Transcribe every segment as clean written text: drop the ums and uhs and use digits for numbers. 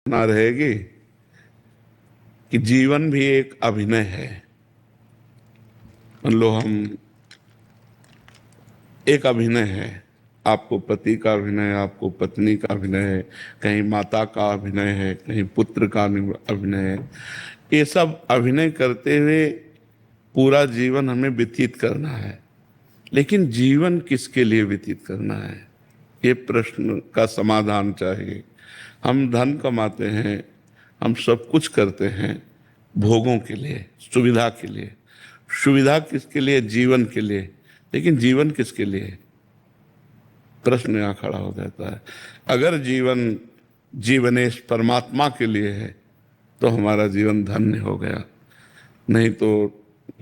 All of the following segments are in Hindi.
ना रहेगी कि जीवन भी एक अभिनय है। मान लो हम एक अभिनय है, आपको पति का अभिनय, आपको पत्नी का अभिनय है, कहीं माता का अभिनय है, कहीं पुत्र का अभिनय है। ये सब अभिनय करते हुए पूरा जीवन हमें व्यतीत करना है। लेकिन जीवन किसके लिए व्यतीत करना है, ये प्रश्न का समाधान चाहिए। हम धन कमाते हैं, हम सब कुछ करते हैं भोगों के लिए, सुविधा के लिए। सुविधा किसके लिए? जीवन के लिए। लेकिन जीवन किसके लिए? प्रश्न यहाँ खड़ा हो जाता है। अगर जीवन जीवनेश परमात्मा के लिए है तो हमारा जीवन धन्य हो गया। नहीं तो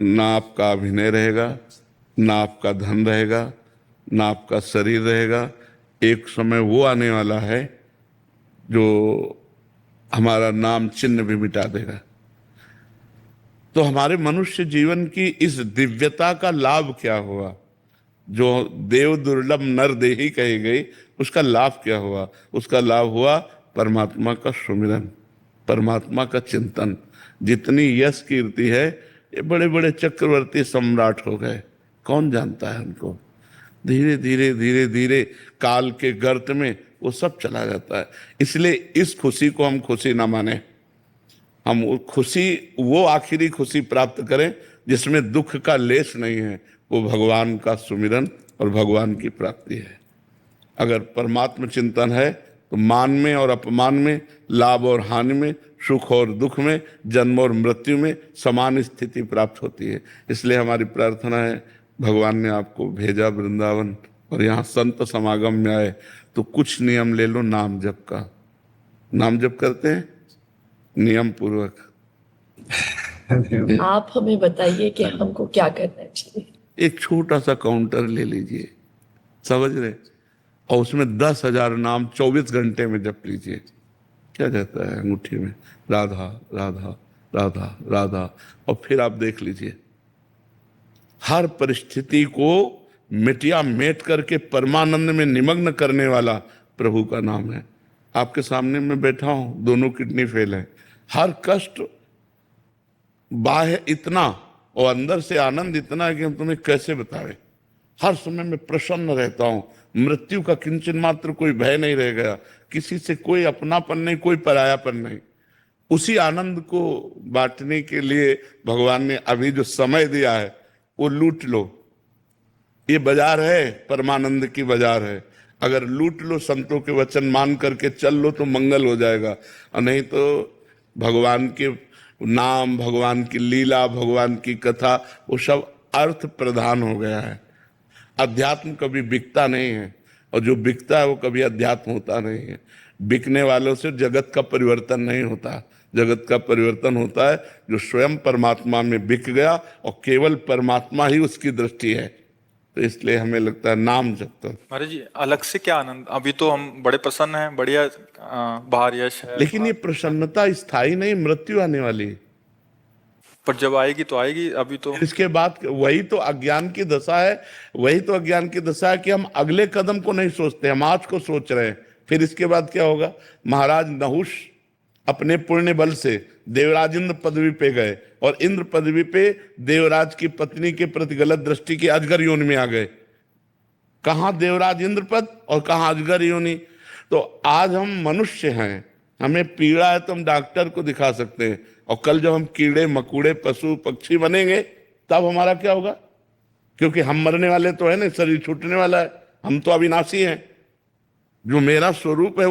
ना आपका अभिनय रहेगा, ना आपका धन रहेगा, ना आपका शरीर रहेगा। एक समय वो आने वाला है जो हमारा नाम चिन्ह भी मिटा देगा। तो हमारे मनुष्य जीवन की इस दिव्यता का लाभ क्या हुआ? जो देव दुर्लभ नर देही कही गई, उसका लाभ क्या हुआ? उसका लाभ हुआ परमात्मा का सुमिरन, परमात्मा का चिंतन। जितनी यश कीर्ति है, ये बड़े बड़े चक्रवर्ती सम्राट हो गए, कौन जानता है उनको? धीरे धीरे धीरे धीरे काल के गर्त में वो सब चला जाता है। इसलिए इस खुशी को हम खुशी ना माने। हम वो खुशी, वो आखिरी खुशी प्राप्त करें जिसमें दुख का लेश नहीं है। वो भगवान का सुमिरन और भगवान की प्राप्ति है। अगर परमात्म चिंतन है तो मान में और अपमान में, लाभ और हानि में, सुख और दुख में, जन्म और मृत्यु में समान स्थिति प्राप्त होती है। इसलिए हमारी प्रार्थना है, भगवान ने आपको भेजा वृंदावन और यहाँ संत समागम में आए तो कुछ नियम ले लो नाम जप का। नाम जप करते हैं नियम पूर्वक। आप हमें बताइए कि हमको क्या करना चाहिए। एक छोटा सा काउंटर ले लीजिए, समझ रहे, और उसमें 10,000 नाम 24 घंटे में जप लीजिए। क्या जाता है अंगूठी में? राधा राधा राधा राधा। और फिर आप देख लीजिए, हर परिस्थिति को मिटिया मेट करके परमानंद में निमग्न करने वाला प्रभु का नाम है। आपके सामने मैं बैठा हूं, दोनों किडनी फेल है, हर कष्ट बाह्य इतना और अंदर से आनंद इतना है कि हम तुम्हें कैसे बताएं। हर समय मैं प्रसन्न रहता हूं, मृत्यु का किंचन मात्र कोई भय नहीं रह गया, किसी से कोई अपनापन नहीं, कोई परायापन नहीं। उसी आनंद को बांटने के लिए भगवान ने अभी जो समय दिया है वो लूट लो। ये बाजार है, परमानंद की बाजार है। अगर लूट लो, संतों के वचन मान करके चल लो तो मंगल हो जाएगा, और नहीं तो भगवान के नाम, भगवान की लीला, भगवान की कथा, वो सब अर्थ प्रधान हो गया है। अध्यात्म कभी बिकता नहीं है, और जो बिकता है वो कभी अध्यात्म होता नहीं है। बिकने वालों से जगत का परिवर्तन नहीं होता। जगत का परिवर्तन होता है जो स्वयं परमात्मा में बिक गया और केवल परमात्मा ही उसकी दृष्टि है। तो इसलिए हमें लगता है नाम जप तो। महाराज जी, अलग से क्या आनंद, अभी तो हम बड़े प्रसन्न हैं, बढ़िया बाहर यश है, लेकिन ये प्रसन्नता स्थायी नहीं, मृत्यु आने वाली है। पर जब आएगी तो आएगी। अभी तो इसके बाद वही तो अज्ञान की दशा है, वही तो अज्ञान की दशा है कि हम अगले कदम को नहीं सोचते, हम आज को सोच रहे हैं। फिर इसके बाद क्या होगा? महाराज नहुष अपने पुण्य बल से देवराज इंद्र पदवी पे गए, और इंद्र पदवी पे देवराज की पत्नी के प्रति गलत दृष्टि की अजगर योनि में आ गए। कहां देवराज इंद्र पद और कहां अजगर योनि। तो आज हम मनुष्य हैं, हमें पीड़ा है तो हम डॉक्टर को दिखा सकते हैं, और कल जब हम कीड़े मकोड़े पशु पक्षी बनेंगे तब हमारा क्या होगा? क्योंकि हम मरने वाले तो है ना, शरीर छूटने वाला है, हम तो अविनाशी हैं। जो मेरा स्वरूप है